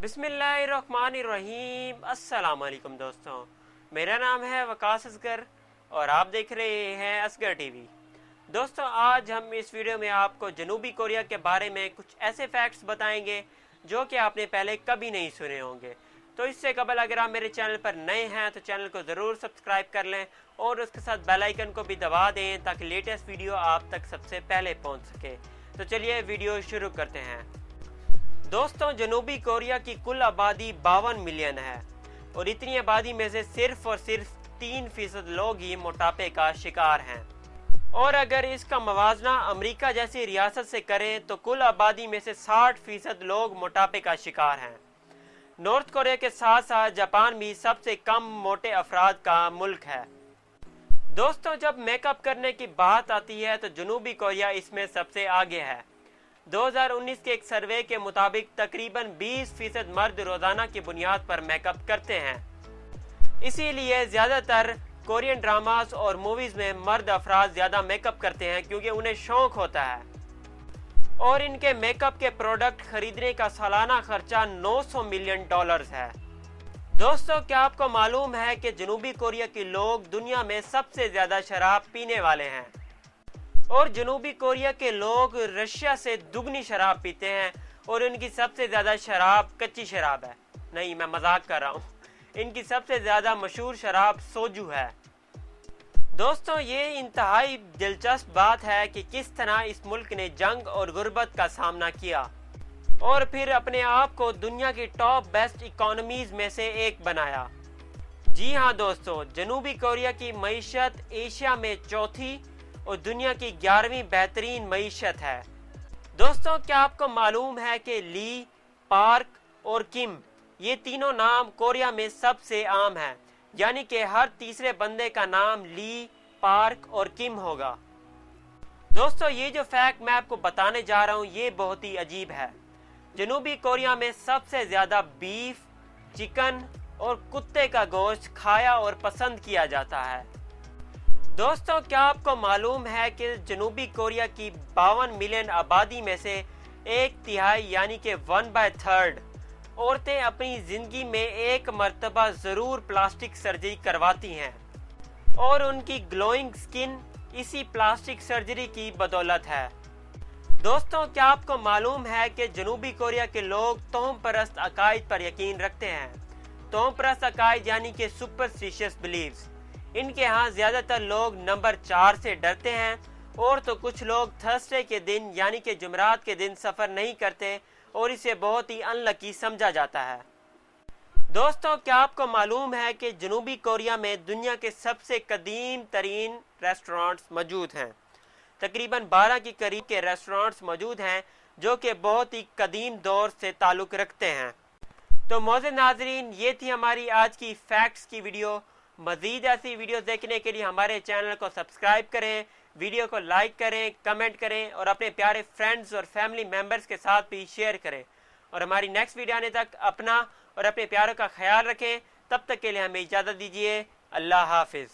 बिस्मिल्लाहिर्रहमानिर्रहीम। अस्सलाम वालेकुम दोस्तों, मेरा नाम है वकास असगर और आप देख रहे हैं असगर टीवी। दोस्तों, आज हम इस वीडियो में आपको जनूबी कोरिया के बारे में कुछ ऐसे फैक्ट्स बताएंगे जो कि आपने पहले कभी नहीं सुने होंगे। तो इससे कबल अगर आप मेरे चैनल पर नए हैं तो चैनल को ज़रूर सब्सक्राइब कर लें और उसके साथ बेल आइकन को भी दबा दें ताकि लेटेस्ट वीडियो आप तक सबसे पहले पहुंच सके। तो चलिए वीडियो शुरू करते हैं। दोस्तों, जनूबी कोरिया की कुल आबादी 52 मिलियन है और इतनी आबादी में से सिर्फ और सिर्फ 3% लोग ही मोटापे का शिकार हैं। और अगर इसका मवाजना अमेरिका जैसी रियासत से करें तो कुल आबादी में से 60% लोग मोटापे का शिकार हैं। नॉर्थ कोरिया के साथ साथ जापान भी सबसे कम मोटे अफराद का मुल्क है। दोस्तों, जब मेकअप करने की बात आती है तो जनूबी कोरिया इसमें सबसे आगे है। 2019 के एक सर्वे के मुताबिक तकरीबन 20% मर्द रोजाना की बुनियाद पर मेकअप करते हैं। इसीलिए ज्यादातर कोरियन ड्रामास और मूवीज में मर्द अफराद ज्यादा मेकअप करते हैं क्योंकि उन्हें शौक होता है और इनके मेकअप के प्रोडक्ट खरीदने का सालाना खर्चा $900 मिलियन है। दोस्तों, क्या आपको मालूम है कि जनूबी कोरिया के लोग दुनिया में सबसे ज्यादा शराब पीने वाले हैं और जनूबी कोरिया के लोग रशिया से दुगनी शराब पीते हैं और इनकी सबसे ज्यादा शराब कच्ची शराब है। नहीं, मैं मजाक कर रहा हूँ। इनकी सबसे ज्यादा मशहूर शराब सोजू है। दोस्तों, ये इंतहाई दिलचस्प बात है कि किस तरह इस मुल्क ने जंग और गुर्बत का सामना किया और फिर अपने आप को दुनिया की टॉप बेस्ट इकोनॉमीज में से एक बनाया। जी हाँ दोस्तों, जनूबी कोरिया की मईशत एशिया में चौथी और दुनिया की 11वीं बेहतरीन मईशत है। दोस्तों, क्या आपको मालूम है कि ली, पार्क और किम ये तीनों नाम कोरिया में सबसे आम हैं, यानी कि हर तीसरे बंदे का नाम ली, पार्क और किम होगा। दोस्तों, ये जो फैक्ट मैं आपको बताने जा रहा हूँ ये बहुत ही अजीब है। जनूबी कोरिया में सबसे ज्यादा बीफ, चिकन और कुत्ते का गोश्त खाया और पसंद किया जाता है। दोस्तों, क्या आपको मालूम है कि जनूबी कोरिया की 52 मिलियन आबादी में से 1/3 यानी कि 1/3 औरतें अपनी जिंदगी में एक मर्तबा जरूर प्लास्टिक सर्जरी करवाती हैं और उनकी ग्लोइंग स्किन इसी प्लास्टिक सर्जरी की बदौलत है। दोस्तों, क्या आपको मालूम है कि जनूबी कोरिया के लोग तोहम परस्त अकायद पर यकीन रखते हैं। तोहम परस्त अकायद यानी कि सुपरस्टिशियस बिलीव्स। इनके यहाँ ज्यादातर लोग नंबर 4 से डरते हैं और तो कुछ लोग थर्सडे के दिन यानी कि जुमरात के दिन सफर नहीं करते और इसे बहुत ही अनलकी समझा जाता है। दोस्तों, क्या आपको मालूम है कि जनूबी कोरिया में दुनिया के सबसे कदीम तरीन रेस्टोरेंट्स मौजूद हैं। तकरीबन 12 के करीब के रेस्टोरेंट्स मौजूद हैं जो कि बहुत ही कदीम दौर से ताल्लुक रखते हैं। तो मौजूद नाजरीन, ये थी हमारी आज की फैक्ट्स की वीडियो। मजीद ऐसी वीडियो देखने के लिए हमारे चैनल को सब्सक्राइब करें, वीडियो को लाइक करें, कमेंट करें और अपने प्यारे फ्रेंड्स और फैमिली मेंबर्स के साथ भी शेयर करें। और हमारी नेक्स्ट वीडियो आने तक अपना और अपने प्यारों का ख्याल रखें। तब तक के लिए हमें इजाज़त दीजिए। अल्लाह हाफिज़।